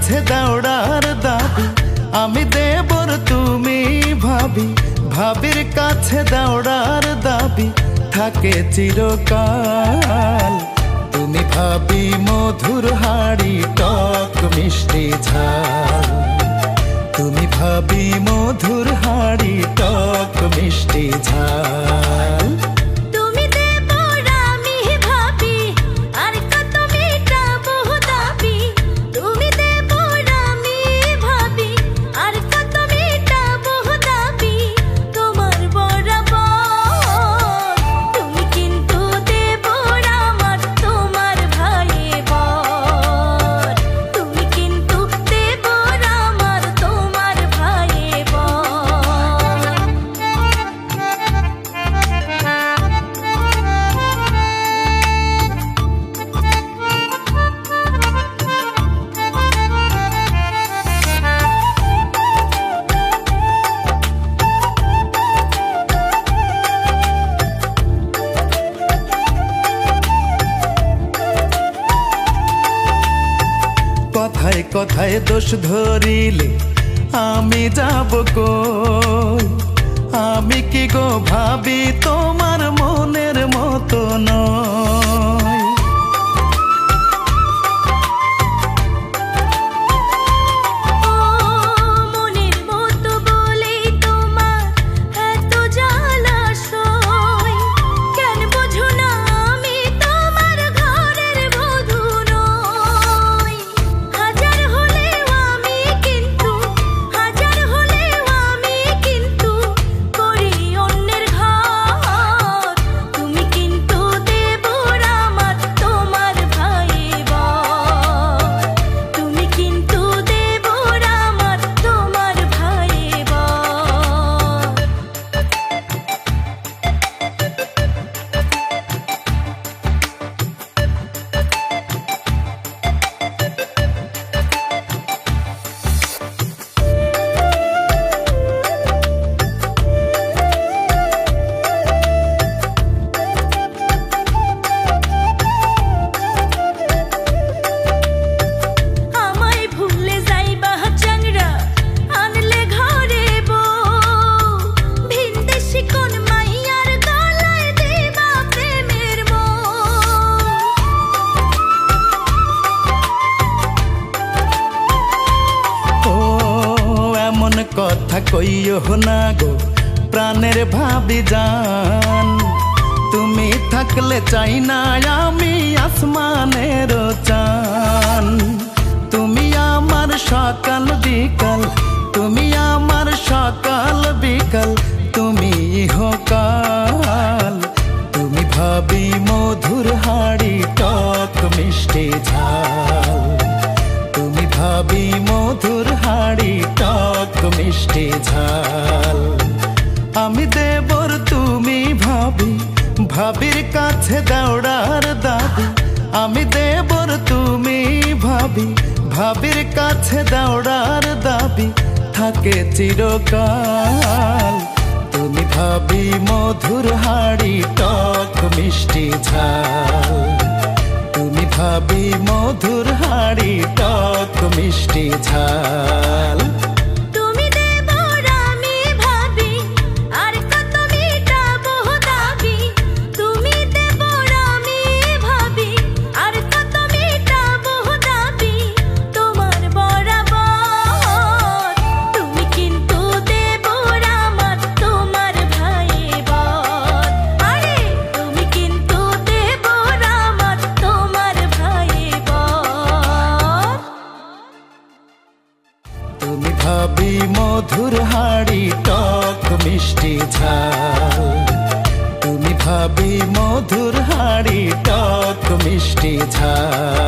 কাছে দৌড়ার দাবি আমি দেবর তুমি ভাবি ভাবির কাছে দৌড়ার দাবি থাকে চিরকাল তুমি ভাবি মধুর হাড়ি টক মিষ্টি ঝাল তুমি ভাবি মধুর হাড়ি টক মিষ্টি ঝাল কথায় কথায় দোষ ধরিলে আমি যাব কই আমি কি গো ভাবি তোমার মনের মতো নয় কথা কইও না গো প্রাণের ভাবি জান তুমি থাকলে চাই না আমি আসমানের চান তুমি আমার সকাল বিকাল তুমি আমার সকাল বিকাল তুমি ইহকাল তুমি ভাবি মধুর হাড়ি টক মিষ্টি ঝাল তুমি ভাবি মধুর হাড়ি টক মিষ্টি ঝাল আমি দেবর তুমি ভাবি ভাবির কাছে দৌড়ার দাবি আমি দেবর তুমি ভাবি ভাবির কাছে দৌড়ার দাবি থাকে চিরকাল তুমি ভাবি মধুর হাড়ি টক মিষ্টি ঝাল তুমি ভাবি মধুর হাড়ি টক মিষ্টি ঝাল তুমি ভাবি মধুর হাড়ি টক মিষ্টি ঝাল তুমি ভাবি মধুর হাড়ি টক মিষ্টি ঝাল